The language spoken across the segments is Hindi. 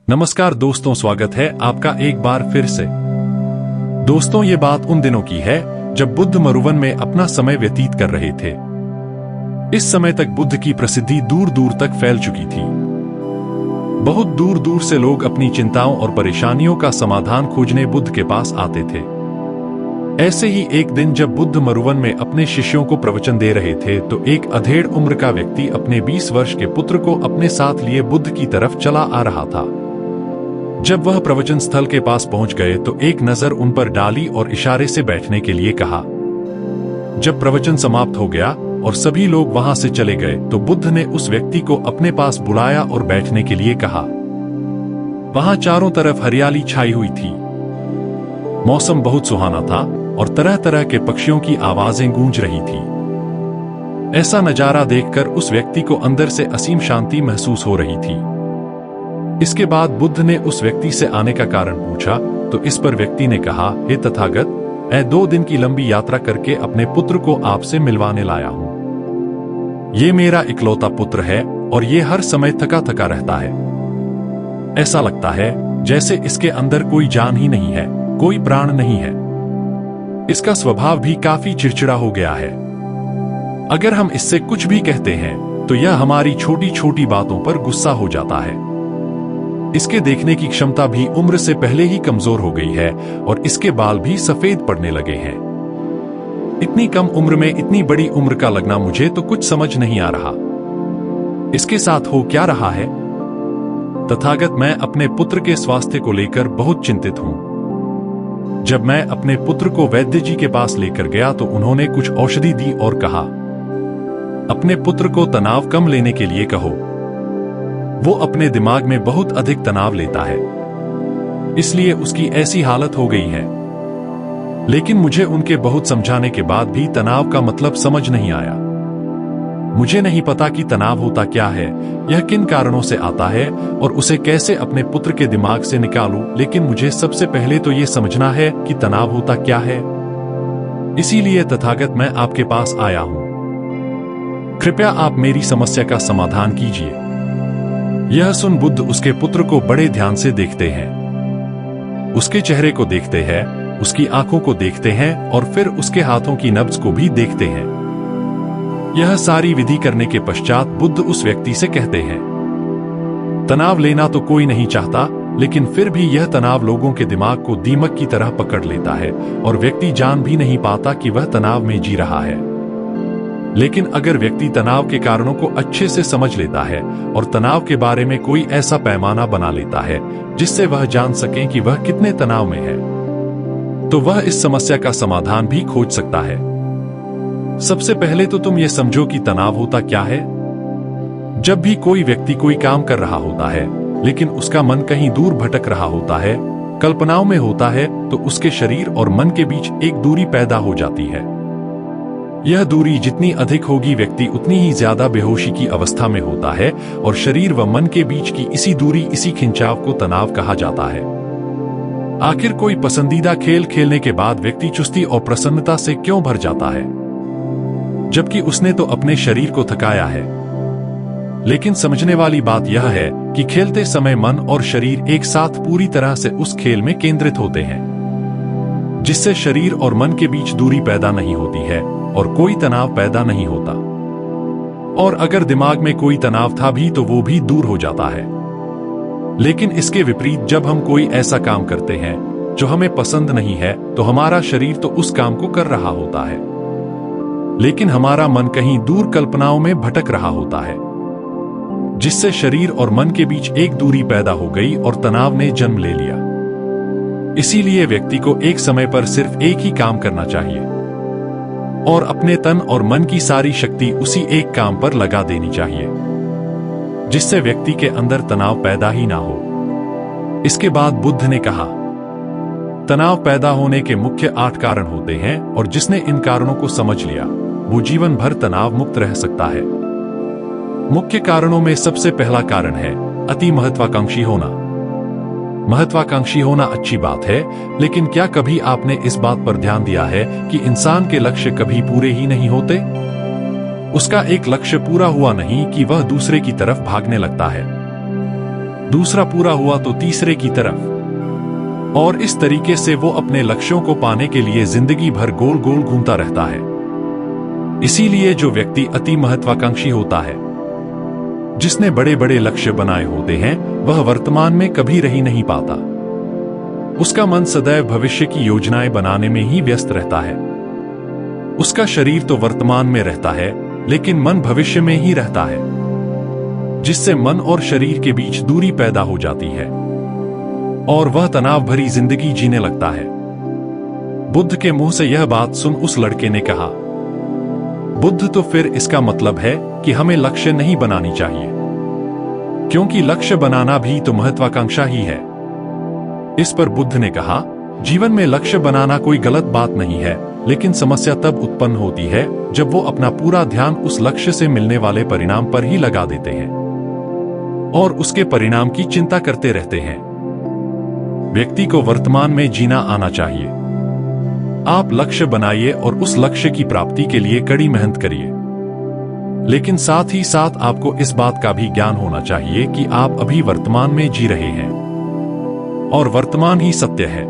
नमस्कार दोस्तों, स्वागत है आपका एक बार फिर से। दोस्तों, ये बात उन दिनों की है जब बुद्ध मरुवन में अपना समय व्यतीत कर रहे थे। इस समय तक बुद्ध की प्रसिद्धि दूर दूर तक फैल चुकी थी। बहुत दूर दूर से लोग अपनी चिंताओं और परेशानियों का समाधान खोजने बुद्ध के पास आते थे। ऐसे ही एक दिन जब बुद्ध मरुवन में अपने शिष्यों को प्रवचन दे रहे थे तो एक अधेड़ उम्र का व्यक्ति अपने 20 वर्ष के पुत्र को अपने साथ लिए बुद्ध की तरफ चला आ रहा था। जब वह प्रवचन स्थल के पास पहुंच गए तो एक नजर उन पर डाली और इशारे से बैठने के लिए कहा। जब प्रवचन समाप्त हो गया और सभी लोग वहां से चले गए तो बुद्ध ने उस व्यक्ति को अपने पास बुलाया और बैठने के लिए कहा। वहां चारों तरफ हरियाली छाई हुई थी। मौसम बहुत सुहाना था और तरह तरह के पक्षियों की आवाजें गूंज रही थी। ऐसा नजारा देखकर उस व्यक्ति को अंदर से असीम शांति महसूस हो रही थी। इसके बाद बुद्ध ने उस व्यक्ति से आने का कारण पूछा तो इस पर व्यक्ति ने कहा, हे तथागत, मैं 2 दिन की लंबी यात्रा करके अपने पुत्र को आपसे मिलवाने लाया हूं। ये मेरा इकलौता पुत्र है और ये हर समय थका थका रहता है। ऐसा लगता है जैसे इसके अंदर कोई जान ही नहीं है, कोई प्राण नहीं है। इसका स्वभाव भी काफी चिड़चिड़ा हो गया है। अगर हम इससे कुछ भी कहते हैं तो यह हमारी छोटी छोटी बातों पर गुस्सा हो जाता है। इसके देखने की क्षमता भी उम्र से पहले ही कमजोर हो गई है और इसके बाल भी सफेद पड़ने लगे हैं। इतनी कम उम्र में इतनी बड़ी उम्र का लगना मुझे तो कुछ समझ नहीं आ रहा। इसके साथ हो क्या रहा है? तथागत, मैं अपने पुत्र के स्वास्थ्य को लेकर बहुत चिंतित हूं। जब मैं अपने पुत्र को वैद्य जी के पास लेकर गया तो उन्होंने कुछ औषधि दी और कहा, अपने पुत्र को तनाव कम लेने के लिए कहो। वो अपने दिमाग में बहुत अधिक तनाव लेता है, इसलिए उसकी ऐसी हालत हो गई है। लेकिन मुझे उनके बहुत समझाने के बाद भी तनाव का मतलब समझ नहीं आया। मुझे नहीं पता कि तनाव होता क्या है, यह किन कारणों से आता है और उसे कैसे अपने पुत्र के दिमाग से निकालूं। लेकिन मुझे सबसे पहले तो ये समझना है कि तनाव होता क्या है। इसीलिए तथागत, मैं आपके पास आया हूं। कृपया आप मेरी समस्या का समाधान कीजिए। यह सुन बुद्ध उसके पुत्र को बड़े ध्यान से देखते हैं। उसके चेहरे को देखते हैं, उसकी आंखों को देखते हैं और फिर उसके हाथों की नब्ज को भी देखते हैं। यह सारी विधि करने के पश्चात बुद्ध उस व्यक्ति से कहते हैं, तनाव लेना तो कोई नहीं चाहता, लेकिन फिर भी यह तनाव लोगों के दिमाग को दीमक की तरह पकड़ लेता है और व्यक्ति जान भी नहीं पाता कि वह तनाव में जी रहा है। लेकिन अगर व्यक्ति तनाव के कारणों को अच्छे से समझ लेता है और तनाव के बारे में कोई ऐसा पैमाना बना लेता है जिससे वह जान सके कि वह कितने तनाव में है, तो वह इस समस्या का समाधान भी खोज सकता है। सबसे पहले तो तुम ये समझो कि तनाव होता क्या है। जब भी कोई व्यक्ति कोई काम कर रहा होता है लेकिन उसका मन कहीं दूर भटक रहा होता है, कल्पनाओं में होता है, तो उसके शरीर और मन के बीच एक दूरी पैदा हो जाती है। यह दूरी जितनी अधिक होगी, व्यक्ति उतनी ही ज्यादा बेहोशी की अवस्था में होता है और शरीर व मन के बीच की इसी दूरी, इसी खिंचाव को तनाव कहा जाता है। आखिर कोई पसंदीदा खेल खेलने के बाद व्यक्ति चुस्ती और प्रसन्नता से क्यों भर जाता है, जबकि उसने तो अपने शरीर को थकाया है। लेकिन समझने वाली बात यह है कि खेलते समय मन और शरीर एक साथ पूरी तरह से उस खेल में केंद्रित होते हैं, जिससे शरीर और मन के बीच दूरी पैदा नहीं होती है और कोई तनाव पैदा नहीं होता। और अगर दिमाग में कोई तनाव था भी तो वो भी दूर हो जाता है। लेकिन इसके विपरीत जब हम कोई ऐसा काम करते हैं जो हमें पसंद नहीं है तो हमारा शरीर तो उस काम को कर रहा होता है, लेकिन हमारा मन कहीं दूर कल्पनाओं में भटक रहा होता है, जिससे शरीर और मन के बीच एक दूरी पैदा हो गई और तनाव ने जन्म ले लिया। इसीलिए व्यक्ति को एक समय पर सिर्फ एक ही काम करना चाहिए और अपने तन और मन की सारी शक्ति उसी एक काम पर लगा देनी चाहिए, जिससे व्यक्ति के अंदर तनाव पैदा ही ना हो। इसके बाद बुद्ध ने कहा, तनाव पैदा होने के मुख्य 8 कारण होते हैं और जिसने इन कारणों को समझ लिया वो जीवन भर तनाव मुक्त रह सकता है। मुख्य कारणों में सबसे पहला कारण है अति महत्वाकांक्षी होना। महत्वाकांक्षी होना अच्छी बात है, लेकिन क्या कभी आपने इस बात पर ध्यान दिया है कि इंसान के लक्ष्य कभी पूरे ही नहीं होते? उसका एक लक्ष्य पूरा हुआ नहीं कि वह दूसरे की तरफ भागने लगता है। दूसरा पूरा हुआ तो तीसरे की तरफ, और इस तरीके से वो अपने लक्ष्यों को पाने के लिए जिंदगी भर गोल गोल घूमता रहता है। इसीलिए जो व्यक्ति अति महत्वाकांक्षी होता है, जिसने बड़े बड़े लक्ष्य बनाए होते हैं, वह वर्तमान में कभी रह नहीं पाता। उसका मन सदैव भविष्य की योजनाएं बनाने में ही व्यस्त रहता है। उसका शरीर तो वर्तमान में रहता है, लेकिन मन भविष्य में ही रहता है, जिससे मन और शरीर के बीच दूरी पैदा हो जाती है और वह तनाव भरी जिंदगी जीने लगता है। बुद्ध के मुंह से यह बात सुन उस लड़के ने कहा, बुद्ध, तो फिर इसका मतलब है कि हमें लक्ष्य नहीं बनानी चाहिए, क्योंकि लक्ष्य बनाना भी तो महत्वाकांक्षा ही है। इस पर बुद्ध ने कहा, जीवन में लक्ष्य बनाना कोई गलत बात नहीं है, लेकिन समस्या तब उत्पन्न होती है जब वो अपना पूरा ध्यान उस लक्ष्य से मिलने वाले परिणाम पर ही लगा देते हैं और उसके परिणाम की चिंता करते रहते हैं। व्यक्ति को वर्तमान में जीना आना चाहिए। आप लक्ष्य बनाइए और उस लक्ष्य की प्राप्ति के लिए कड़ी मेहनत करिए, लेकिन साथ ही साथ आपको इस बात का भी ज्ञान होना चाहिए कि आप अभी वर्तमान में जी रहे हैं और वर्तमान ही सत्य है।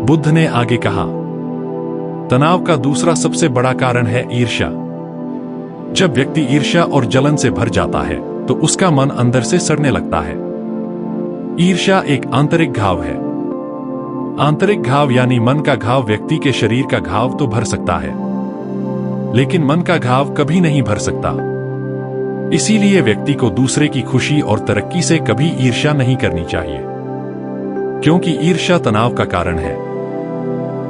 बुद्ध ने आगे कहा, तनाव का दूसरा सबसे बड़ा कारण है ईर्ष्या। जब व्यक्ति ईर्ष्या और जलन से भर जाता है तो उसका मन अंदर से सड़ने लगता है। ईर्ष्या एक आंतरिक घाव है। आंतरिक घाव यानी मन का घाव व्यक्ति के शरीर का घाव तो भर सकता है, लेकिन मन का घाव कभी नहीं भर सकता। इसीलिए व्यक्ति को दूसरे की खुशी और तरक्की से कभी ईर्ष्या नहीं करनी चाहिए, क्योंकि ईर्ष्या तनाव का कारण है।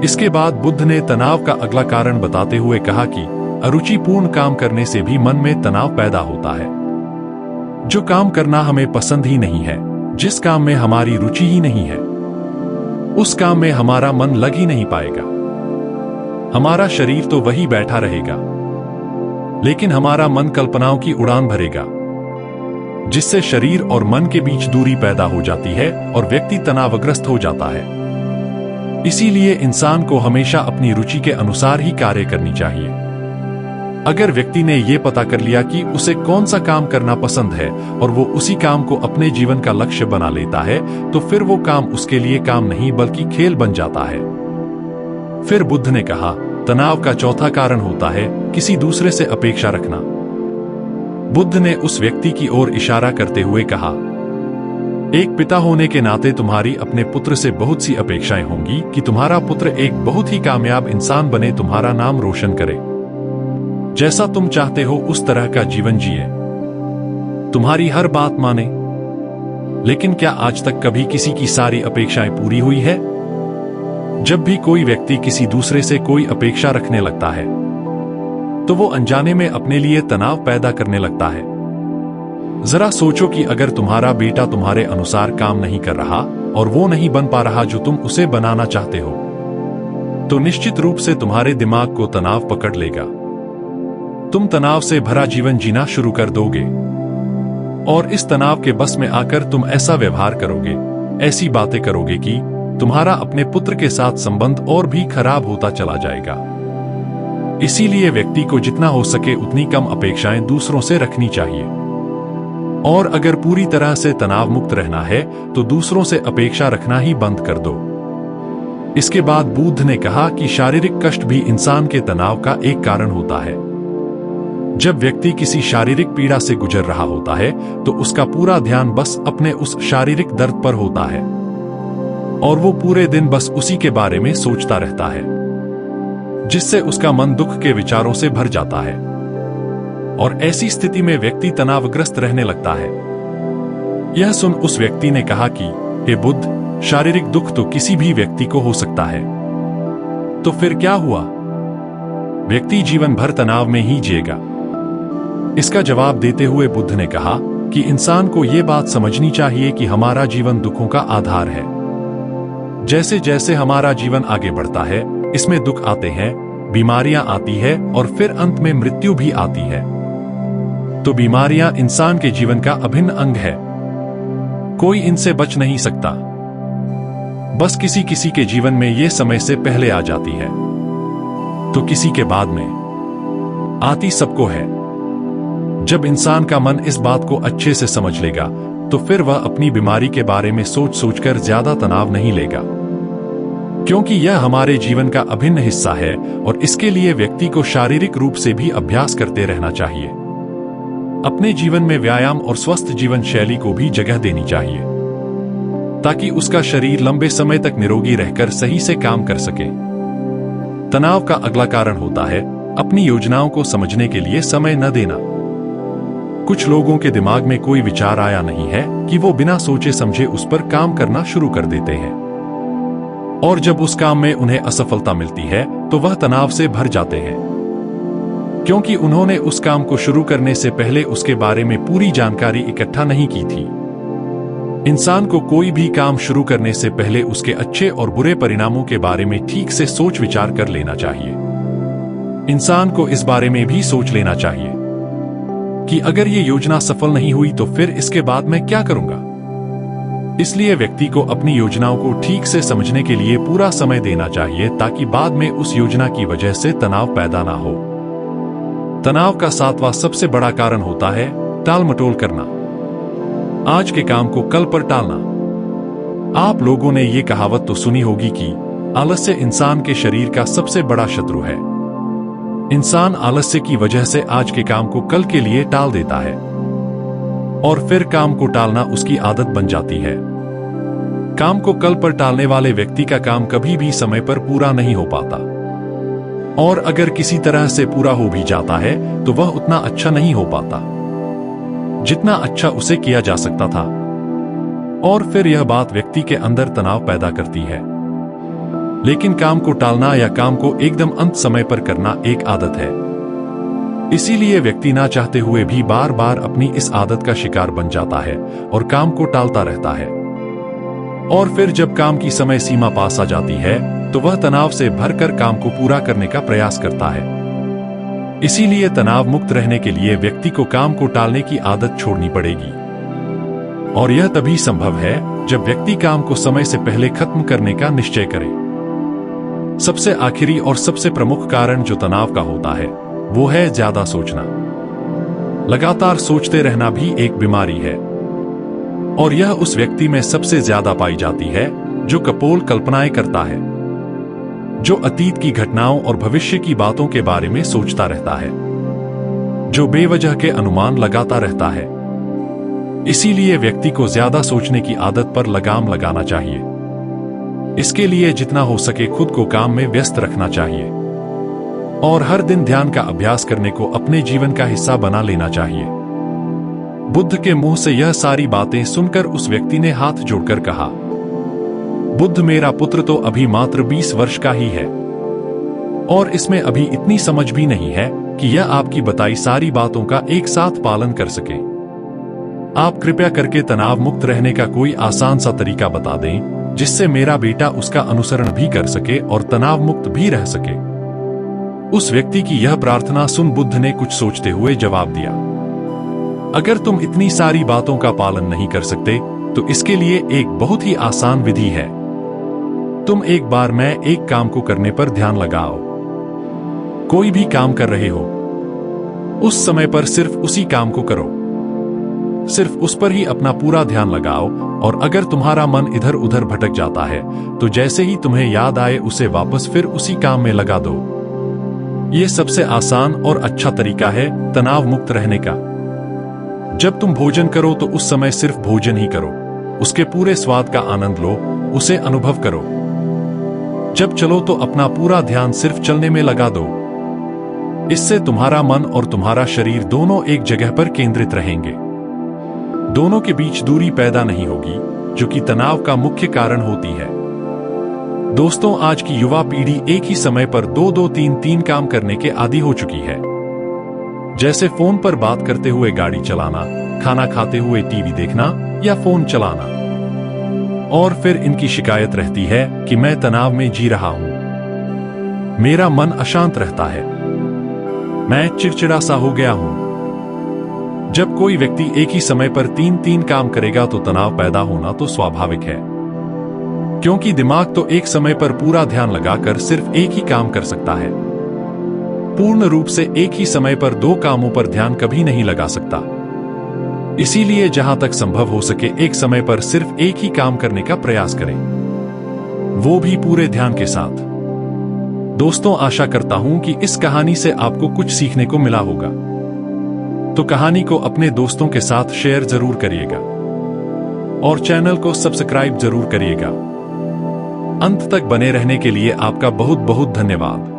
इसके बाद बुद्ध ने तनाव का अगला कारण बताते हुए कहा कि अरुचिपूर्ण काम करने से भी मन में तनाव पैदा होता है। जो काम करना हमें पसंद ही नहीं है, जिस काम में हमारी रुचि ही नहीं है, उस काम में हमारा मन लग ही नहीं पाएगा। हमारा शरीर तो वही बैठा रहेगा, लेकिन हमारा मन कल्पनाओं की उड़ान भरेगा, जिससे शरीर और मन के बीच दूरी पैदा हो जाती है और व्यक्ति तनावग्रस्त हो जाता है। इसीलिए इंसान को हमेशा अपनी रुचि के अनुसार ही कार्य करनी चाहिए। अगर व्यक्ति ने यह पता कर लिया कि उसे कौन सा काम करना पसंद है और वो उसी काम को अपने जीवन का लक्ष्य बना लेता है, तो फिर वो काम उसके लिए काम नहीं बल्कि खेल बन जाता है। फिर बुद्ध ने कहा, तनाव का चौथा कारण होता है किसी दूसरे से अपेक्षा रखना। बुद्ध ने उस व्यक्ति की ओर इशारा करते हुए कहा, एक पिता होने के नाते तुम्हारी अपने पुत्र से बहुत सी अपेक्षाएं होंगी कि तुम्हारा पुत्र एक बहुत ही कामयाब इंसान बने, तुम्हारा नाम रोशन करे, जैसा तुम चाहते हो उस तरह का जीवन जिए, तुम्हारी हर बात माने। लेकिन क्या आज तक कभी किसी की सारी अपेक्षाएं पूरी हुई है? जब भी कोई व्यक्ति किसी दूसरे से कोई अपेक्षा रखने लगता है, तो वो अनजाने में अपने लिए तनाव पैदा करने लगता है। जरा सोचो कि अगर तुम्हारा बेटा तुम्हारे अनुसार काम नहीं कर रहा और वो नहीं बन पा रहा जो तुम उसे बनाना चाहते हो, तो निश्चित रूप से तुम्हारे दिमाग को तनाव पकड़ लेगा। तुम तनाव से भरा जीवन जीना शुरू कर दोगे और इस तनाव के बस में आकर तुम ऐसा व्यवहार करोगे, ऐसी बातें करोगे कि तुम्हारा अपने पुत्र के साथ संबंध और भी खराब होता चला जाएगा। इसीलिए व्यक्ति को जितना हो सके उतनी कम अपेक्षाएं दूसरों से रखनी चाहिए, और अगर पूरी तरह से तनाव मुक्त रहना है तो दूसरों से अपेक्षा रखना ही बंद कर दो। इसके बाद बुद्ध ने कहा कि शारीरिक कष्ट भी इंसान के तनाव का एक कारण होता है। जब व्यक्ति किसी शारीरिक पीड़ा से गुजर रहा होता है तो उसका पूरा ध्यान बस अपने उस शारीरिक दर्द पर होता है और वो पूरे दिन बस उसी के बारे में सोचता रहता है, जिससे उसका मन दुख के विचारों से भर जाता है और ऐसी स्थिति में व्यक्ति तनावग्रस्त रहने लगता है। यह सुन उस व्यक्ति ने कहा कि हे बुद्ध, शारीरिक दुख तो किसी भी व्यक्ति को हो सकता है, तो फिर क्या हुआ? व्यक्ति जीवन भर तनाव में ही जिएगा। इसका जवाब देते हुए बुद्ध ने कहा कि इंसान को यह बात समझनी चाहिए कि हमारा जीवन दुखों का आधार है। जैसे जैसे हमारा जीवन आगे बढ़ता है, इसमें दुख आते हैं, बीमारियां आती है और फिर अंत में मृत्यु भी आती है। तो बीमारियां इंसान के जीवन का अभिन्न अंग है, कोई इनसे बच नहीं सकता। बस किसी किसी के जीवन में ये समय से पहले आ जाती है, तो किसी के बाद में आती सबको है। जब इंसान का मन इस बात को अच्छे से समझ लेगा, तो फिर वह अपनी बीमारी के बारे में सोच सोचकर ज्यादा तनाव नहीं लेगा, क्योंकि यह हमारे जीवन का अभिन्न हिस्सा है और इसके लिए व्यक्ति को शारीरिक रूप से भी अभ्यास करते रहना चाहिए। अपने जीवन में व्यायाम और स्वस्थ जीवन शैली को भी जगह देनी चाहिए, ताकि उसका शरीर लंबे समय तक निरोगी रहकर सही से काम कर सके। तनाव का अगला कारण होता है अपनी योजनाओं को समझने के लिए समय न देना। कुछ लोगों के दिमाग में कोई विचार आया नहीं है कि वो बिना सोचे समझे उस पर काम करना शुरू कर देते हैं, और जब उस काम में उन्हें असफलता मिलती है तो वह तनाव से भर जाते हैं, क्योंकि उन्होंने उस काम को शुरू करने से पहले उसके बारे में पूरी जानकारी इकट्ठा नहीं की थी। इंसान को कोई भी काम शुरू करने से पहले उसके अच्छे और बुरे परिणामों के बारे में ठीक से सोच विचार कर लेना चाहिए। इंसान को इस बारे में भी सोच लेना चाहिए कि अगर ये योजना सफल नहीं हुई तो फिर इसके बाद मैं क्या करूंगा। इसलिए व्यक्ति को अपनी योजनाओं को ठीक से समझने के लिए पूरा समय देना चाहिए, ताकि बाद में उस योजना की वजह से तनाव पैदा ना हो। तनाव का 7वां सबसे बड़ा कारण होता है टाल मटोल करना। आज के काम को कल पर टालना। आप लोगों ने ये कहावत तो सुनी होगी कि आलस्य इंसान के शरीर का सबसे बड़ा शत्रु है। इंसान आलस्य की वजह से आज के काम को कल के लिए टाल देता है, और फिर काम को टालना उसकी आदत बन जाती है। काम को कल पर टालने वाले व्यक्ति का काम कभी भी समय पर पूरा नहीं हो पाता, और अगर किसी तरह से पूरा हो भी जाता है तो वह उतना अच्छा नहीं हो पाता जितना अच्छा उसे किया जा सकता था, और फिर यह बात व्यक्ति के अंदर तनाव पैदा करती है। लेकिन काम को टालना या काम को एकदम अंत समय पर करना एक आदत है, इसीलिए व्यक्ति ना चाहते हुए भी बार बार अपनी इस आदत का शिकार बन जाता है और काम को टालता रहता है। और फिर जब काम की समय सीमा पास आ जाती है तो वह तनाव से भरकर काम को पूरा करने का प्रयास करता है। इसीलिए तनाव मुक्त रहने के लिए व्यक्ति को काम को टालने की आदत छोड़नी पड़ेगी, और यह तभी संभव है जब व्यक्ति काम को समय से पहले खत्म करने का निश्चय करे। सबसे आखिरी और सबसे प्रमुख कारण जो तनाव का होता है वो है ज्यादा सोचना। लगातार सोचते रहना भी एक बीमारी है, और यह उस व्यक्ति में सबसे ज्यादा पाई जाती है जो कपोल कल्पनाएं करता है, जो अतीत की घटनाओं और भविष्य की बातों के बारे में सोचता रहता है, जो बेवजह के अनुमान लगाता रहता है। इसीलिए व्यक्ति को ज्यादा सोचने की आदत पर लगाम लगाना चाहिए। इसके लिए जितना हो सके खुद को काम में व्यस्त रखना चाहिए, और हर दिन ध्यान का अभ्यास करने को अपने जीवन का हिस्सा बना लेना चाहिए। बुद्ध के मुंह से यह सारी बातें सुनकर उस व्यक्ति ने हाथ जोड़कर कहा, बुद्ध मेरा पुत्र तो अभी मात्र 20 वर्ष का ही है, और इसमें अभी इतनी समझ भी नहीं है कि यह आपकी बताई सारी बातों का एक साथ पालन कर सके। आप कृपया करके तनाव मुक्त रहने का कोई आसान सा तरीका बता दें जिससे मेरा बेटा उसका अनुसरण भी कर सके और तनाव मुक्त भी रह सके। उस व्यक्ति की यह प्रार्थना सुन बुद्ध ने कुछ सोचते हुए जवाब दिया, अगर तुम इतनी सारी बातों का पालन नहीं कर सकते तो इसके लिए एक बहुत ही आसान विधि है। तुम एक बार मैं एक काम को करने पर ध्यान लगाओ। कोई भी काम कर रहे हो, उस समय पर सिर्फ उसी काम को करो, सिर्फ उस पर ही अपना पूरा ध्यान लगाओ, और अगर तुम्हारा मन इधर उधर भटक जाता है तो जैसे ही तुम्हें याद आए उसे वापस फिर उसी काम में लगा दो। यह सबसे आसान और अच्छा तरीका है तनाव मुक्त रहने का। जब तुम भोजन करो तो उस समय सिर्फ भोजन ही करो, उसके पूरे स्वाद का आनंद लो, उसे अनुभव करो। जब चलो तो अपना पूरा ध्यान सिर्फ चलने में लगा दो। इससे तुम्हारा मन और तुम्हारा शरीर दोनों एक जगह पर केंद्रित रहेंगे। दोनों के बीच दूरी पैदा नहीं होगी, जो कि तनाव का मुख्य कारण होती है। दोस्तों, आज की युवा पीढ़ी एक ही समय पर 2-2, 3-3 काम करने के आदी हो चुकी है, जैसे फोन पर बात करते हुए गाड़ी चलाना, खाना खाते हुए टीवी देखना या फोन चलाना। और फिर इनकी शिकायत रहती है कि मैं तनाव में जी रहा हूं, मेरा मन अशांत रहता है, मैं चिड़चिड़ा सा हो गया हूं। जब कोई व्यक्ति एक ही समय पर 3-3 काम करेगा तो तनाव पैदा होना तो स्वाभाविक है, क्योंकि दिमाग तो एक समय पर पूरा ध्यान लगाकर सिर्फ एक ही काम कर सकता है। पूर्ण रूप से एक ही समय पर 2 कामों पर ध्यान कभी नहीं लगा सकता। इसीलिए जहां तक संभव हो सके एक समय पर सिर्फ एक ही काम करने का प्रयास करें, वो भी पूरे ध्यान के साथ। दोस्तों, आशा करता हूं कि इस कहानी से आपको कुछ सीखने को मिला होगा। तो कहानी को अपने दोस्तों के साथ शेयर जरूर करिएगा और चैनल को सब्सक्राइब जरूर करिएगा। अंत तक बने रहने के लिए आपका बहुत बहुत धन्यवाद।